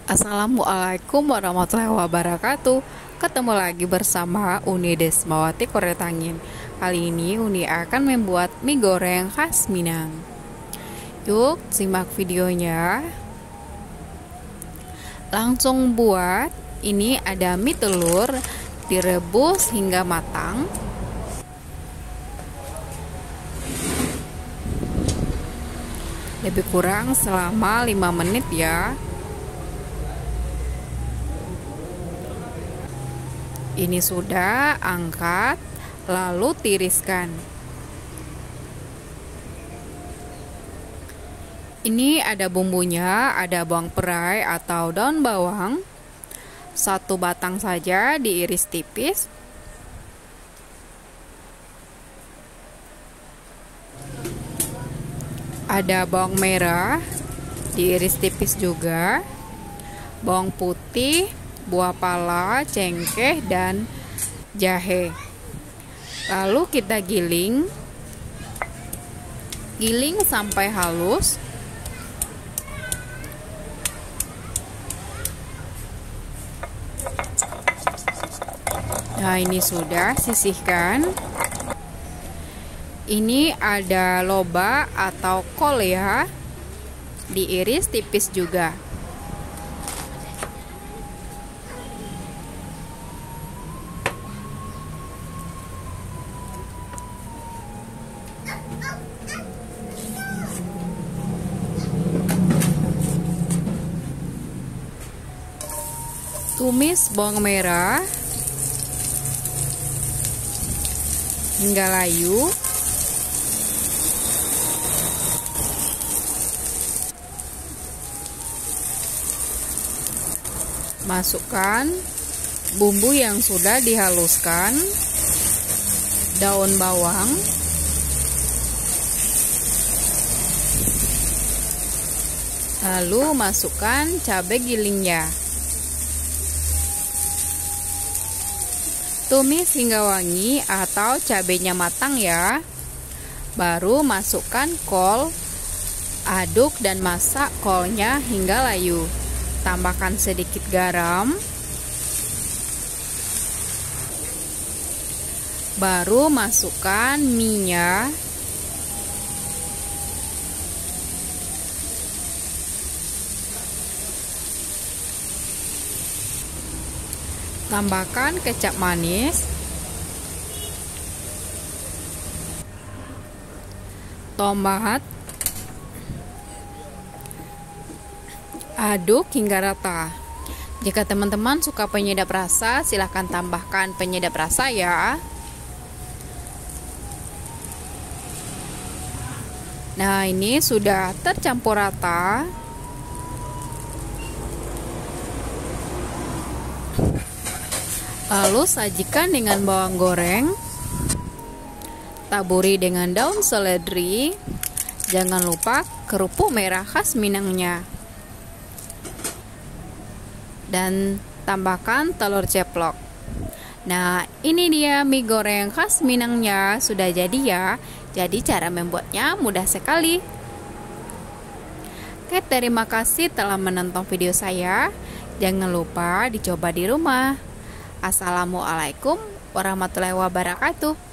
Assalamualaikum warahmatullahi wabarakatuh. Ketemu lagi bersama Uni Desmawati Koretangin. Kali ini Uni akan membuat mie goreng khas Minang. Yuk simak videonya. Langsung buat. Ini ada mie telur direbus hingga matang. Lebih kurang selama 5 menit ya. Ini sudah, angkat, lalu tiriskan. Ini ada bumbunya, ada bawang perai atau daun bawang. 1 batang saja diiris tipis. Ada bawang merah, diiris tipis juga. Bawang putih, buah pala, cengkeh, dan jahe. Lalu kita giling sampai halus. Nah, ini sudah, sisihkan. Ini ada lobak atau kol ya, diiris tipis juga. Tumis bawang merah hingga layu. Masukkan bumbu yang sudah dihaluskan, daun bawang, lalu masukkan cabai gilingnya. Tumis hingga wangi atau cabenya matang ya. Baru masukkan kol, aduk dan masak kolnya hingga layu. Tambahkan sedikit garam. Baru masukkan mie-nya. Tambahkan kecap manis, tomat, aduk hingga rata. Jika teman-teman suka penyedap rasa, silahkan tambahkan penyedap rasa ya. Nah, ini sudah tercampur rata. Lalu sajikan dengan bawang goreng. Taburi dengan daun seledri. Jangan lupa kerupuk merah khas Minangnya. Dan tambahkan telur ceplok. Nah, ini dia mie goreng khas Minangnya. Sudah jadi ya. Jadi cara membuatnya mudah sekali. Oke, terima kasih telah menonton video saya. Jangan lupa dicoba di rumah. Assalamualaikum warahmatullahi wabarakatuh.